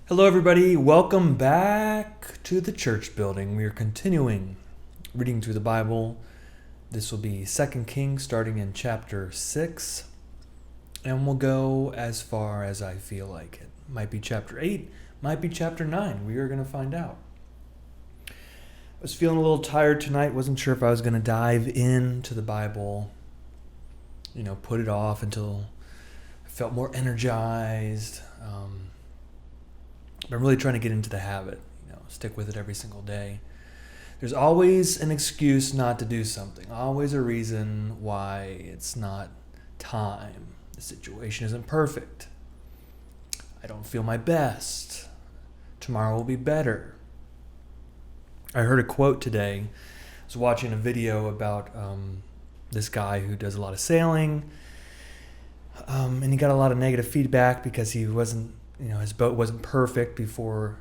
Hello, everybody. Welcome back to the church building. We are continuing reading through the Bible. This will be 2 Kings, starting in chapter 6. And we'll go as far as I feel like it. Might be chapter 8, might be chapter 9. We are going to find out. I was feeling a little tired tonight. Wasn't sure if I was going to dive into the Bible, put it off until I felt more energized. But I'm really trying to get into the habit, stick with it every single day. There's always an excuse not to do something, always a reason why it's not time. The situation isn't perfect. I don't feel my best. Tomorrow will be better. I heard a quote today. I was watching a video about this guy who does a lot of sailing, and he got a lot of negative feedback because he wasn't, his boat wasn't perfect before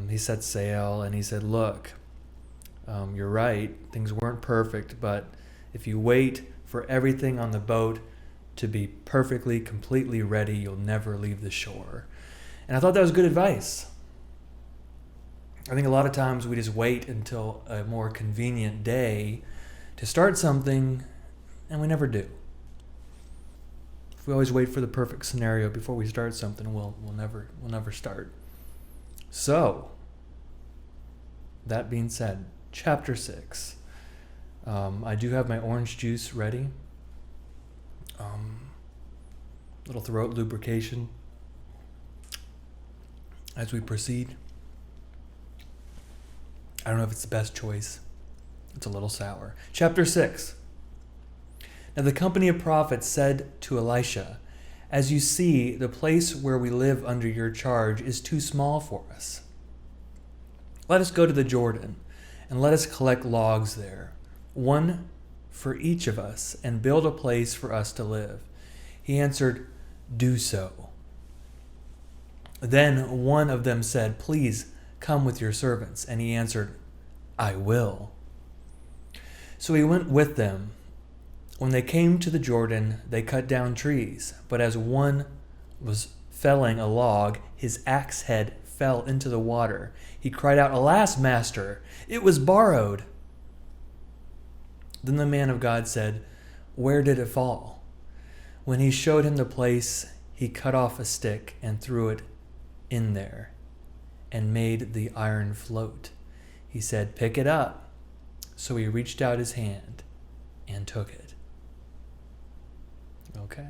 he set sail. And he said, look, you're right, things weren't perfect, but if you wait for everything on the boat to be perfectly, completely ready, you'll never leave the shore. And I thought that was good advice. I think a lot of times we just wait until a more convenient day to start something, and we never do. If we always wait for the perfect scenario before we start something, we'll never start. So, that being said, chapter 6. I do have my orange juice ready. Little throat lubrication as we proceed. I don't know if it's the best choice. It's a little sour. Chapter 6. Now the company of prophets said to Elisha, as you see, the place where we live under your charge is too small for us. Let us go to the Jordan, and let us collect logs there, one for each of us, and build a place for us to live. He answered, do so. Then one of them said, please come with your servants. And he answered, I will. So he went with them. When they came to the Jordan, they cut down trees, but as one was felling a log, his axe head fell into the water. He cried out, alas, master, it was borrowed. Then the man of God said, where did it fall? When he showed him the place, he cut off a stick and threw it in there and made the iron float. He said, pick it up. So he reached out his hand and took it. Okay.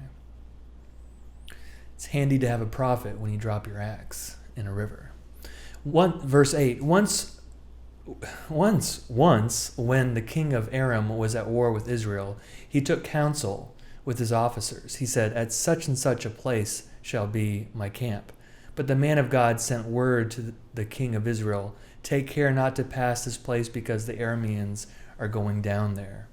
It's handy to have a prophet when you drop your axe in a river. Verse 8. Once when the king of Aram was at war with Israel, he took counsel with his officers. He said, at such and such a place shall be my camp. But the man of God sent word to the king of Israel, take care not to pass this place because the Arameans are going down there.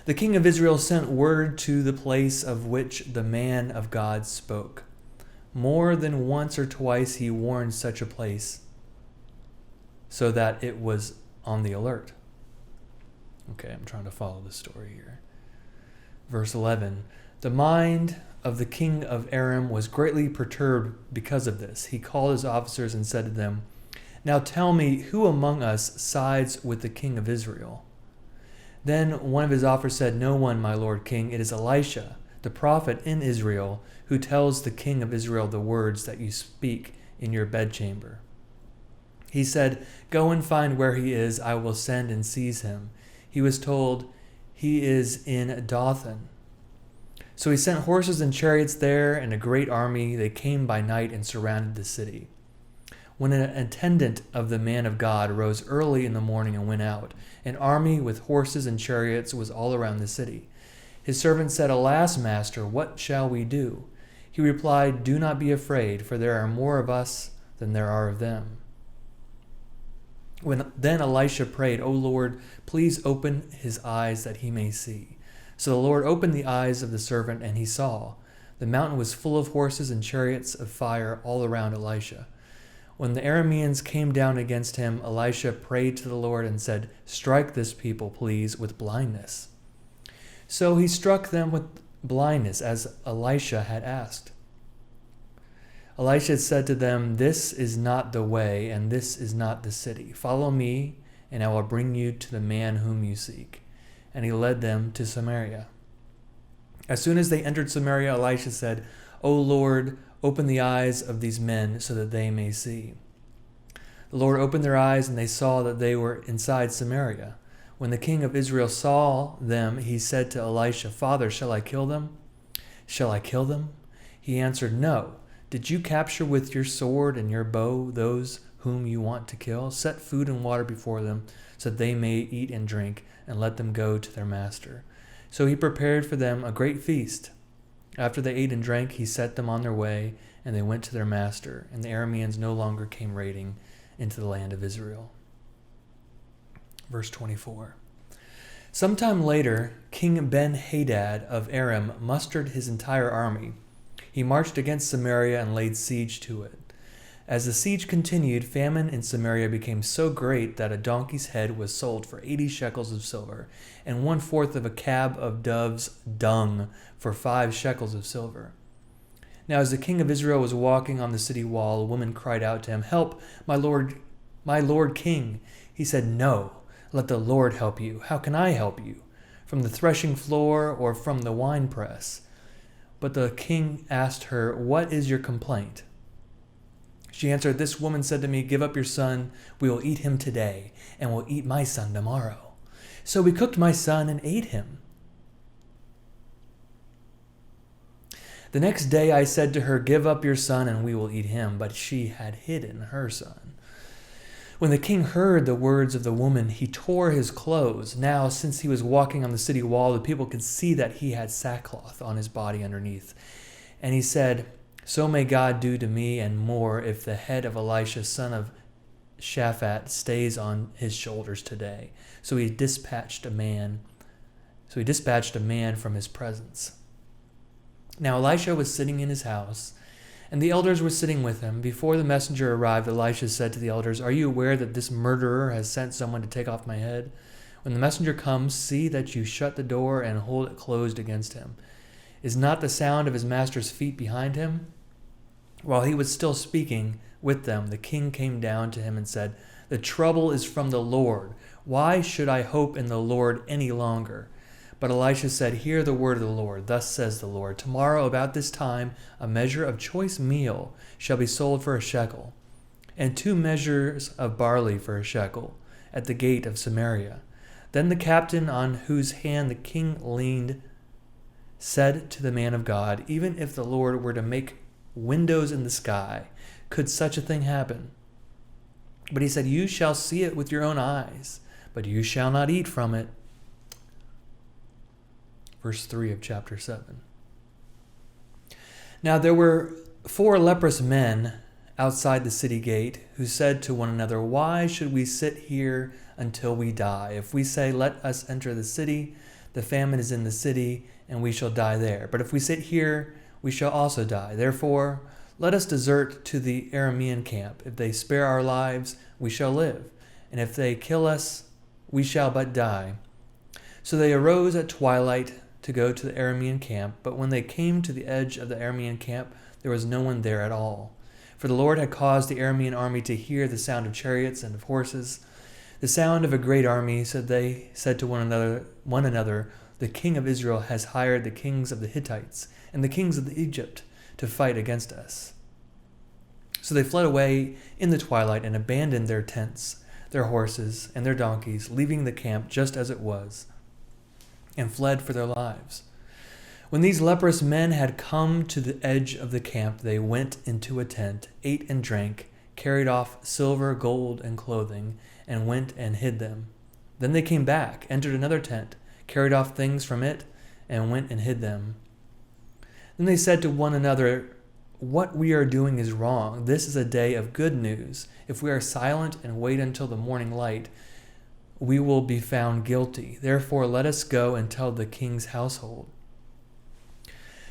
The king of Israel sent word to the place of which the man of God spoke. More than once or twice he warned such a place so that it was on the alert. Okay, I'm trying to follow the story here. Verse 11. The mind of the king of Aram was greatly perturbed because of this. He called his officers and said to them, now tell me, who among us sides with the king of Israel? Then one of his officers said, no one, my lord king. It is Elisha, the prophet in Israel, who tells the king of Israel the words that you speak in your bedchamber. He said, go and find where he is. I will send and seize him. He was told, he is in Dothan. So he sent horses and chariots there and a great army. They came by night and surrounded the city. When an attendant of the man of God rose early in the morning and went out, an army with horses and chariots was all around the city. His servant said, alas, master, what shall we do? He replied, do not be afraid, for there are more of us than there are of them. Then Elisha prayed, O Lord, please open his eyes that he may see. So the Lord opened the eyes of the servant, and he saw. The mountain was full of horses and chariots of fire all around Elisha. When the Arameans came down against him, Elisha prayed to the Lord and said, strike this people, please, with blindness. So he struck them with blindness, as Elisha had asked. Elisha said to them, "This is not the way, and this is not the city. Follow me, and I will bring you to the man whom you seek." And he led them to Samaria. As soon as they entered Samaria, Elisha said, "O Lord, open the eyes of these men so that they may see." The Lord opened their eyes, and they saw that they were inside Samaria. When the king of Israel saw them, he said to Elisha, "Father, shall I kill them? Shall I kill them?" He answered, "No. Did you capture with your sword and your bow those whom you want to kill? Set food and water before them, so that they may eat and drink, and let them go to their master." So he prepared for them a great feast. After they ate and drank, he set them on their way, and they went to their master, and the Arameans no longer came raiding into the land of Israel. Verse 24. Sometime later, King Ben-Hadad of Aram mustered his entire army. He marched against Samaria and laid siege to it. As the siege continued, famine in Samaria became so great that a donkey's head was sold for 80 shekels of silver, and 1/4 of a cab of dove's dung for 5 shekels of silver. Now as the king of Israel was walking on the city wall, a woman cried out to him, "Help, my lord king." He said, "No, let the Lord help you. How can I help you? From the threshing floor or from the winepress?" But the king asked her, "What is your complaint?" She answered, "This woman said to me, 'Give up your son. We will eat him today, and we'll eat my son tomorrow.' So we cooked my son and ate him. The next day I said to her, 'Give up your son, and we will eat him.' But she had hidden her son." When the king heard the words of the woman, he tore his clothes. Now, since he was walking on the city wall, the people could see that he had sackcloth on his body underneath. And he said, "So may God do to me and more if the head of Elisha, son of Shaphat, stays on his shoulders today." So he dispatched a man from his presence. Now Elisha was sitting in his house, and the elders were sitting with him. Before the messenger arrived, Elisha said to the elders, "Are you aware that this murderer has sent someone to take off my head? When the messenger comes, see that you shut the door and hold it closed against him. Is not the sound of his master's feet behind him?" While he was still speaking with them, the king came down to him and said, "The trouble is from the Lord. Why should I hope in the Lord any longer?" But Elisha said, "Hear the word of the Lord. Thus says the Lord, tomorrow about this time a measure of choice meal shall be sold for a shekel, and 2 measures of barley for a shekel, at the gate of Samaria." Then the captain on whose hand the king leaned said to the man of God, "Even if the Lord were to make windows in the sky, could such a thing happen?" But he said, "You shall see it with your own eyes, but you shall not eat from it." Verse 3 of chapter 7. Now there were 4 leprous men outside the city gate who said to one another, "Why should we sit here until we die? If we say, 'Let us enter the city,' the famine is in the city, and we shall die there. But if we sit here, we shall also die. Therefore, let us desert to the Aramean camp. If they spare our lives, we shall live, and if they kill us, we shall but die." So they arose at twilight to go to the Aramean camp, but when they came to the edge of the Aramean camp, there was no one there at all. For the Lord had caused the Aramean army to hear the sound of chariots and of horses, the sound of a great army. So they said to one another, "The king of Israel has hired the kings of the Hittites and the kings of Egypt to fight against us." So they fled away in the twilight and abandoned their tents, their horses, and their donkeys, leaving the camp just as it was, and fled for their lives. When these leprous men had come to the edge of the camp, they went into a tent, ate and drank, carried off silver, gold, and clothing, and went and hid them. Then they came back, entered another tent, carried off things from it, and went and hid them. Then they said to one another, "What we are doing is wrong. This is a day of good news. If we are silent and wait until the morning light, we will be found guilty. Therefore, let us go and tell the king's household."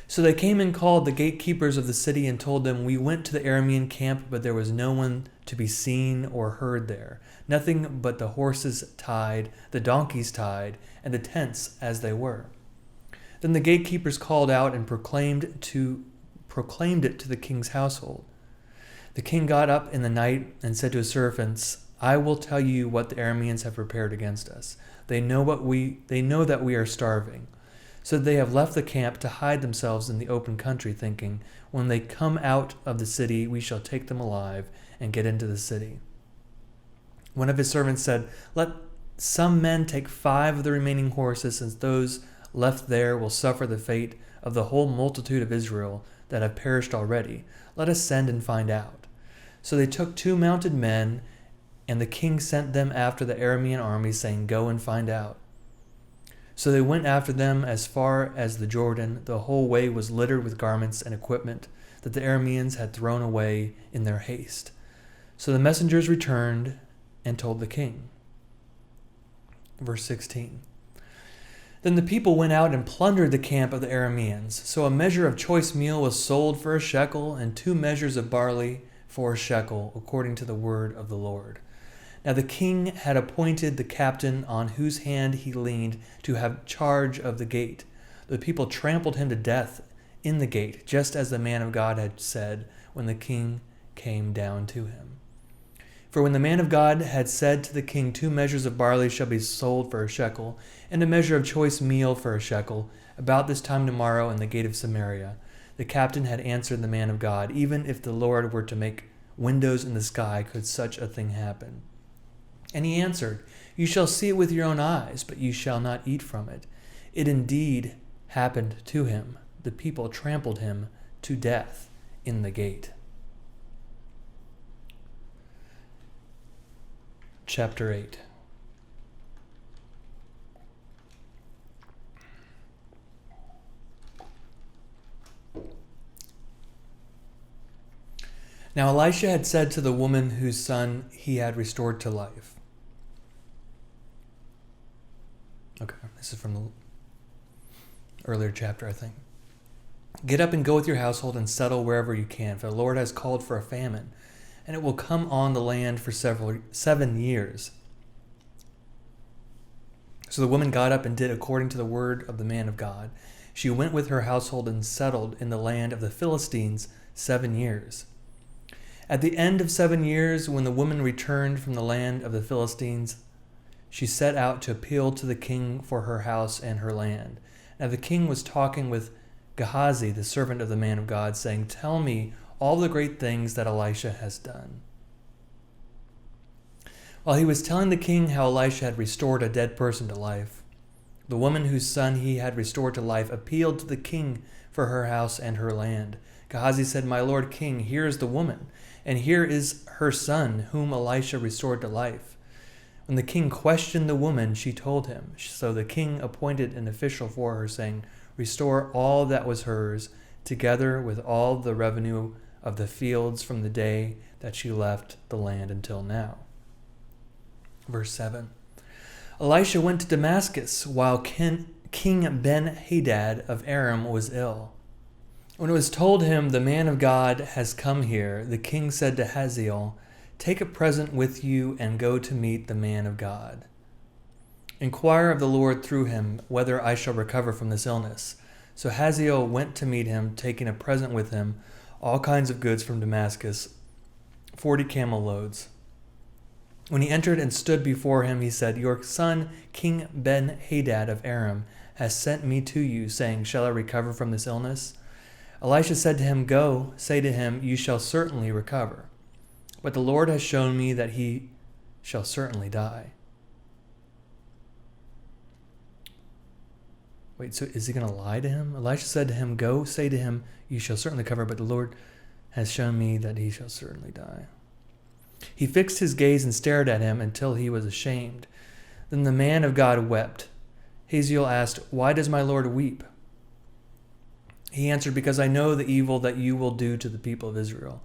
So they came and called the gatekeepers of the city and told them, "We went to the Aramean camp, but there was no one to be seen or heard there. Nothing but the horses tied, the donkeys tied, and the tents as they were." Then the gatekeepers called out and proclaimed it to the king's household. The king got up in the night and said to his servants, I will tell you what the Arameans have prepared against us. They know that we are starving. So they have left the camp to hide themselves in the open country, thinking, when they come out of the city, we shall take them alive and get into the city. One of his servants said, Let some men take 5 of the remaining horses, since those left there will suffer the fate of the whole multitude of Israel that have perished already. Let us send and find out. So they took 2 mounted men, and the king sent them after the Aramean army, saying, Go and find out. So they went after them as far as the Jordan. The whole way was littered with garments and equipment that the Arameans had thrown away in their haste. So the messengers returned and told the king. Verse 16. Then the people went out and plundered the camp of the Arameans. So a measure of choice meal was sold for a shekel, and 2 measures of barley for a shekel, according to the word of the Lord. Now the king had appointed the captain on whose hand he leaned to have charge of the gate. The people trampled him to death in the gate, just as the man of God had said when the king came down to him. For when the man of God had said to the king, 2 measures of barley shall be sold for a shekel, and a measure of choice meal for a shekel, about this time tomorrow in the gate of Samaria, the captain had answered the man of God, Even if the Lord were to make windows in the sky, could such a thing happen? And he answered, You shall see it with your own eyes, but you shall not eat from it. It indeed happened to him. The people trampled him to death in the gate. Chapter 8. Now Elisha had said to the woman whose son he had restored to life. Okay, this is from the earlier chapter, I think. Get up and go with your household and settle wherever you can, for the Lord has called for a famine, and it will come on the land for 7 years. So the woman got up and did according to the word of the man of God. She went with her household and settled in the land of the Philistines 7 years. At the end of 7 years, when the woman returned from the land of the Philistines, she set out to appeal to the king for her house and her land. Now the king was talking with Gehazi, the servant of the man of God, saying, Tell me all the great things that Elisha has done. While he was telling the king how Elisha had restored a dead person to life, the woman whose son he had restored to life appealed to the king for her house and her land. Gehazi said, My lord king, here is the woman, and here is her son, whom Elisha restored to life. When the king questioned the woman, she told him. So the king appointed an official for her, saying, Restore all that was hers, together with all the revenue of the fields from the day that she left the land until now. Verse 7. Elisha went to Damascus while King Ben-Hadad of Aram was ill. When it was told him, The man of God has come here, the king said to Hazael, Take a present with you and go to meet the man of God. Inquire of the Lord through him whether I shall recover from this illness. So Hazael went to meet him, taking a present with him, all kinds of goods from Damascus, 40 camel loads. When he entered and stood before him, he said, Your son, King Ben-Hadad of Aram, has sent me to you, saying, Shall I recover from this illness? Elisha said to him, Go, say to him, You shall certainly recover. But the Lord has shown me that he shall certainly die. Wait, so is he going to lie to him? Elisha said to him, Go, say to him, You shall certainly recover, but the Lord has shown me that he shall certainly die. He fixed his gaze and stared at him until he was ashamed. Then the man of God wept. Hazael asked, Why does my Lord weep? He answered, Because I know the evil that you will do to the people of Israel.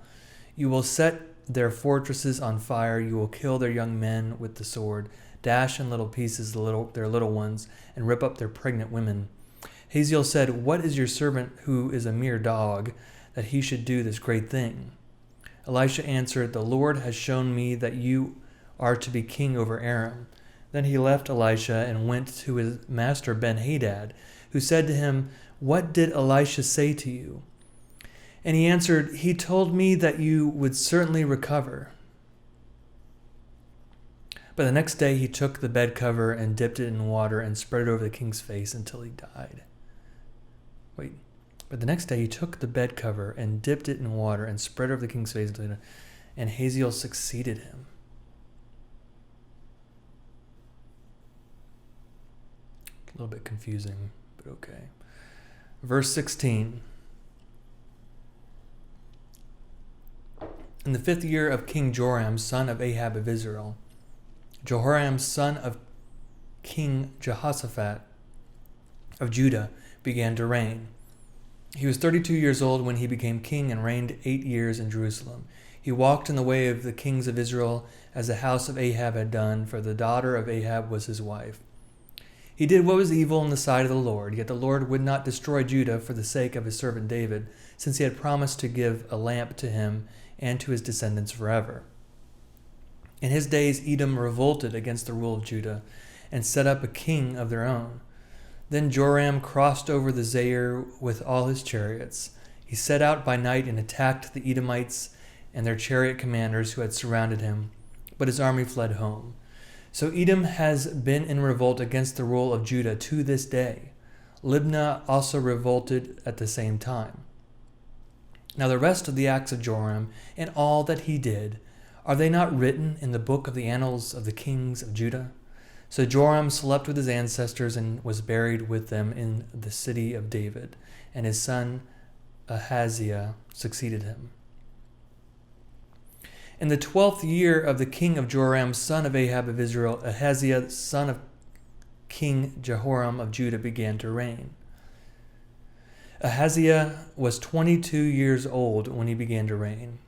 You will set their fortresses on fire. You will kill their young men with the sword, dash in little pieces their little ones, and rip up their pregnant women. Hazael said, What is your servant who is a mere dog, that he should do this great thing? Elisha answered, The Lord has shown me that you are to be king over Aram. Then he left Elisha and went to his master Ben-Hadad, who said to him, What did Elisha say to you? And he answered, "He told me that you would certainly recover." But the next day he took the bed cover and dipped it in water and spread it over the king's face until he died. But the next day he took the bed cover and dipped it in water and spread it over the king's face until he died. And Hazael succeeded him. A little bit confusing, but okay. Verse 16. In the 5th year of King Joram, son of Ahab of Israel, Jehoram, son of King Jehoshaphat of Judah, began to reign. He was 32 years old when he became king and reigned 8 years in Jerusalem. He walked in the way of the kings of Israel as the house of Ahab had done, for the daughter of Ahab was his wife. He did what was evil in the sight of the Lord, yet the Lord would not destroy Judah for the sake of his servant David, since he had promised to give a lamp to him and to his descendants forever. In his days Edom revolted against the rule of Judah and set up a king of their own. Then Joram crossed over the Zair with all his chariots. He set out by night and attacked the Edomites and their chariot commanders who had surrounded him, but his army fled home. So Edom has been in revolt against the rule of Judah to this day. Libnah also revolted at the same time. Now the rest of the acts of Joram and all that he did, are they not written in the book of the annals of the kings of Judah? So Joram slept with his ancestors and was buried with them in the city of David, and his son Ahaziah succeeded him. In the 12th year of the king of Joram, son of Ahab of Israel, Ahaziah, son of King Jehoram of Judah, began to reign. Ahaziah was 22 years old when he began to reign.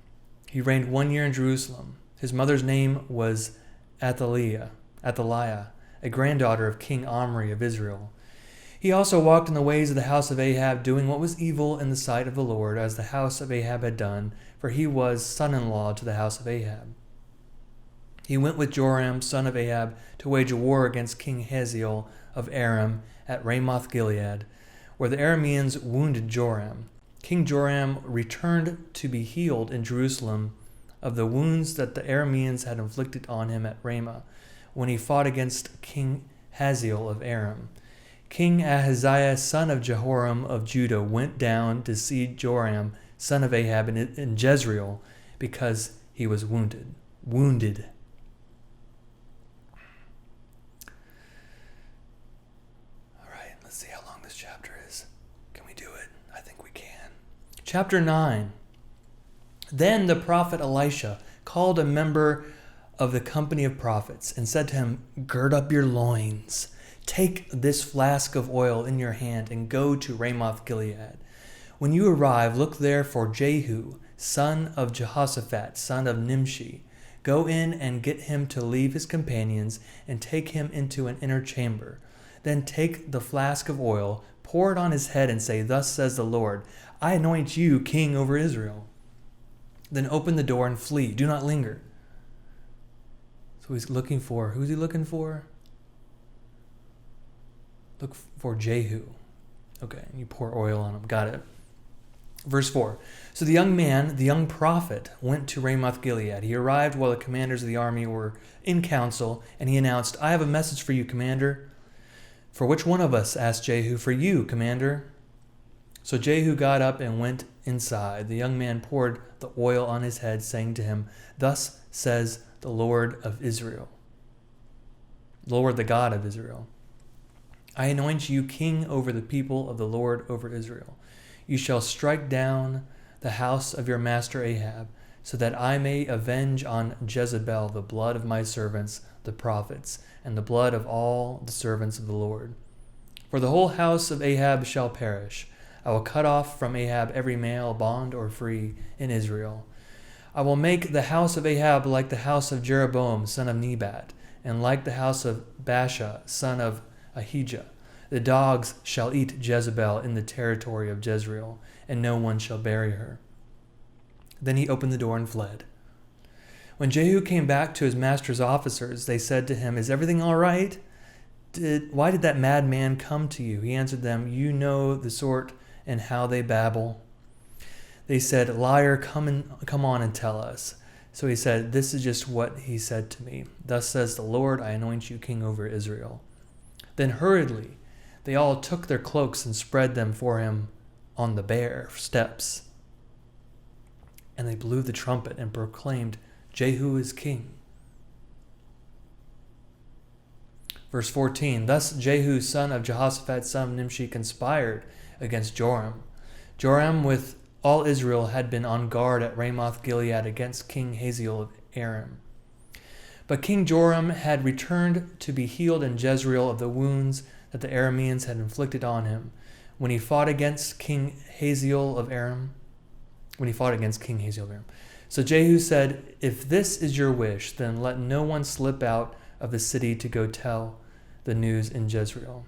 He reigned 1 year in Jerusalem. His mother's name was Athaliah, a granddaughter of King Omri of Israel. He also walked in the ways of the house of Ahab, doing what was evil in the sight of the Lord, as the house of Ahab had done, for he was son-in-law to the house of Ahab. He went with Joram, son of Ahab, to wage a war against King Hazael of Aram at Ramoth Gilead, where the Arameans wounded Joram. King Joram returned to be healed in Jerusalem of the wounds that the Arameans had inflicted on him at Ramah, when he fought against King Hazael of Aram. King Ahaziah, son of Jehoram of Judah, went down to see Joram, son of Ahab, in Jezreel, because he was wounded. All right, let's see how long this chapter is. Can we do it? I think we can. Chapter 9. Then the prophet Elisha called a member of the company of prophets and said to him, "Gird up your loins. Take this flask of oil in your hand and go to Ramoth Gilead. When you arrive, look there for Jehu, son of Jehoshaphat, son of Nimshi. Go in and get him to leave his companions and take him into an inner chamber. Then take the flask of oil, pour it on his head and say, 'Thus says the Lord, I anoint you king over Israel.' Then open the door and flee. Do not linger." So he's looking for, who's he looking for? Look for Jehu. Okay, you pour oil on him. Got it. Verse 4. So the young man, the young prophet, went to Ramoth Gilead. He arrived while the commanders of the army were in council, and he announced, "I have a message for you, commander." "For which one of us?" asked Jehu. "For you, commander." So Jehu got up and went inside. The young man poured the oil on his head, saying to him, "Thus says the Lord of Israel, Lord the God of Israel, I anoint you king over the people of the Lord over Israel. You shall strike down the house of your master Ahab, so that I may avenge on Jezebel the blood of my servants, the prophets, and the blood of all the servants of the Lord. For the whole house of Ahab shall perish. I will cut off from Ahab every male, bond or free, in Israel. I will make the house of Ahab like the house of Jeroboam, son of Nebat, and like the house of Baasha, son of Ahijah. The dogs shall eat Jezebel in the territory of Jezreel, and no one shall bury her." Then he opened the door and fled. When Jehu came back to his master's officers, they said to him, "Is everything all right? Why did that madman come to you?" He answered them, "You know the sort and how they babble." They said, "Liar, come on and tell us." So he said, "This is just what he said to me. Thus says the Lord, I anoint you king over Israel." Then hurriedly they all took their cloaks and spread them for him on the bare steps. And they blew the trumpet and proclaimed, "Jehu is king." Verse 14, thus Jehu, son of Jehoshaphat, son of Nimshi, conspired against Joram. Joram with all Israel had been on guard at Ramoth Gilead against King Hazael of Aram. But King Joram had returned to be healed in Jezreel of the wounds that the Arameans had inflicted on him when he fought against King Hazael of Aram. So Jehu said, "If this is your wish, then let no one slip out of the city to go tell the news in Jezreel."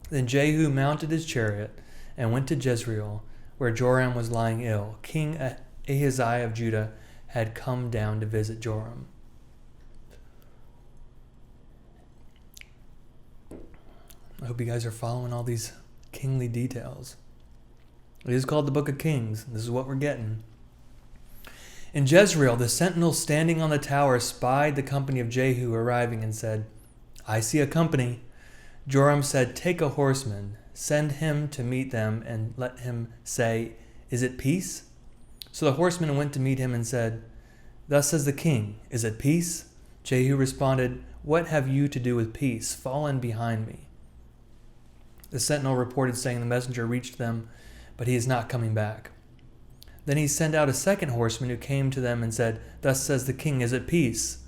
Then Jehu mounted his chariot and went to Jezreel, where Joram was lying ill. King Ahaziah of Judah had come down to visit Joram. I hope you guys are following all these kingly details. It is called the Book of Kings. This is what we're getting. In Jezreel, the sentinel standing on the tower spied the company of Jehu arriving and said, "I see a company." Joram said, "Take a horseman, send him to meet them, and let him say, 'Is it peace?'" So the horseman went to meet him and said, "Thus says the king, 'Is it peace?'" Jehu responded, "What have you to do with peace? Fall in behind me." The sentinel reported, saying, "The messenger reached them, but he is not coming back." Then he sent out a second horseman who came to them and said, "Thus says the king, 'Is it peace?'"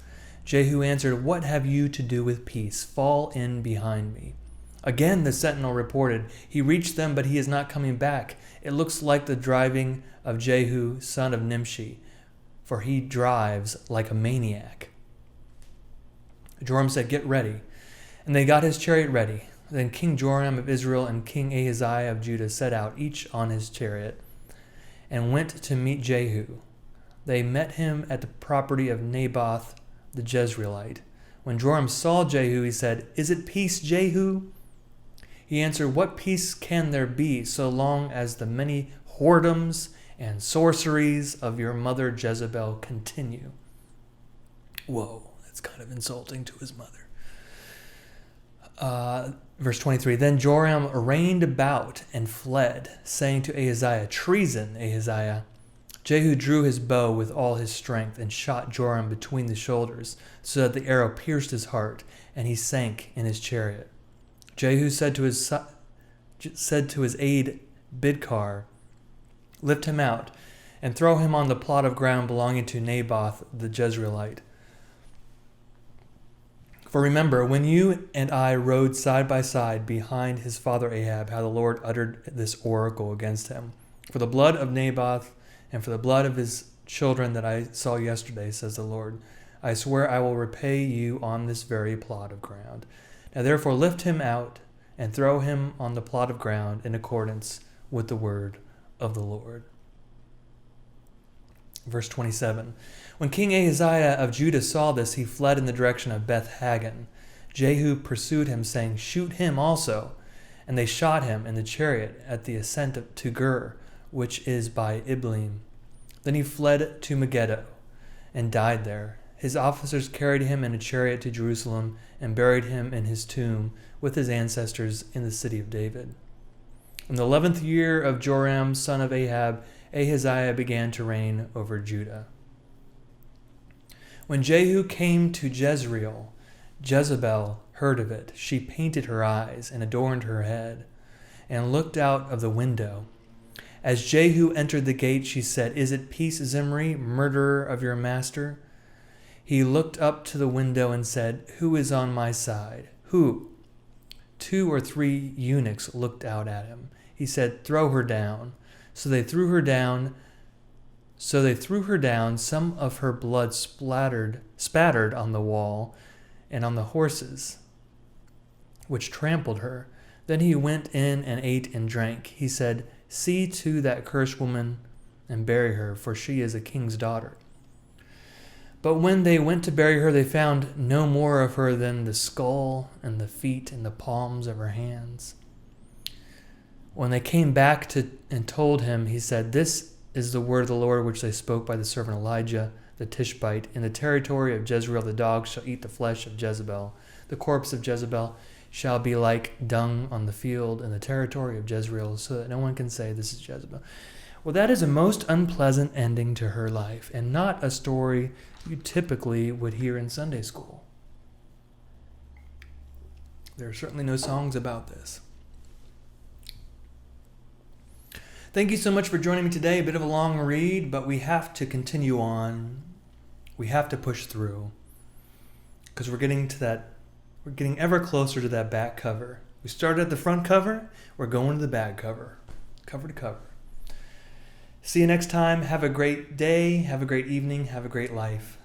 Jehu answered, "What have you to do with peace? Fall in behind me." Again the sentinel reported, "He reached them, but he is not coming back. It looks like the driving of Jehu, son of Nimshi, for he drives like a maniac." Joram said, "Get ready." And they got his chariot ready. Then King Joram of Israel and King Ahaziah of Judah set out, each on his chariot, and went to meet Jehu. They met him at the property of Naboth the Jezreelite. When Joram saw Jehu, he said, "Is it peace, Jehu?" He answered, "What peace can there be so long as the many whoredoms and sorceries of your mother Jezebel continue?" Whoa, that's kind of insulting to his mother. Verse 23, then Joram reined about and fled, saying to Ahaziah, "Treason, Ahaziah." Jehu drew his bow with all his strength and shot Joram between the shoulders, so that the arrow pierced his heart, and he sank in his chariot. Jehu said to his aide Bidkar, "Lift him out and throw him on the plot of ground belonging to Naboth the Jezreelite. For remember, when you and I rode side by side behind his father Ahab, how the Lord uttered this oracle against him. For the blood of Naboth and for the blood of his children that I saw yesterday, says the Lord, I swear I will repay you on this very plot of ground. Now therefore lift him out and throw him on the plot of ground in accordance with the word of the Lord." Verse 27, when King Ahaziah of Judah saw this, he fled in the direction of Beth-Hagan. Jehu pursued him, saying, "Shoot him also." And they shot him in the chariot at the ascent to Gur, which is by Ibleam. Then he fled to Megiddo and died there. His officers carried him in a chariot to Jerusalem and buried him in his tomb with his ancestors in the city of David. In the 11th year of Joram, son of Ahab, Ahaziah began to reign over Judah. When Jehu came to Jezreel, Jezebel heard of it. She painted her eyes and adorned her head and looked out of the window. As Jehu entered the gate, she said, "Is it peace, Zimri, murderer of your master?" He looked up to the window and said, "Who is on my side? Who?" 2 or 3 eunuchs looked out at him. He said, "Throw her down." So they threw her down. Some of her blood spattered on the wall and on the horses, which trampled her. Then he went in and ate and drank. He said, "See to that cursed woman and bury her, for she is a king's daughter." But when they went to bury her, they found no more of her than the skull and the feet and the palms of her hands. When they came back and told him, he said, "This is the word of the Lord which they spoke by the servant Elijah the Tishbite. In the territory of Jezreel the dogs shall eat the flesh of Jezebel. The corpse of Jezebel shall be like dung on the field in the territory of Jezreel, so that no one can say, 'This is Jezebel.'" Well, that is a most unpleasant ending to her life, and not a story you typically would hear in Sunday school. There are certainly no songs about this. Thank you so much for joining me today. A bit of a long read, but we have to continue on. We have to push through, because we're getting ever closer to that back cover. We started at the front cover, we're going to the back cover, cover to cover. See you next time. Have a great day, have a great evening, have a great life.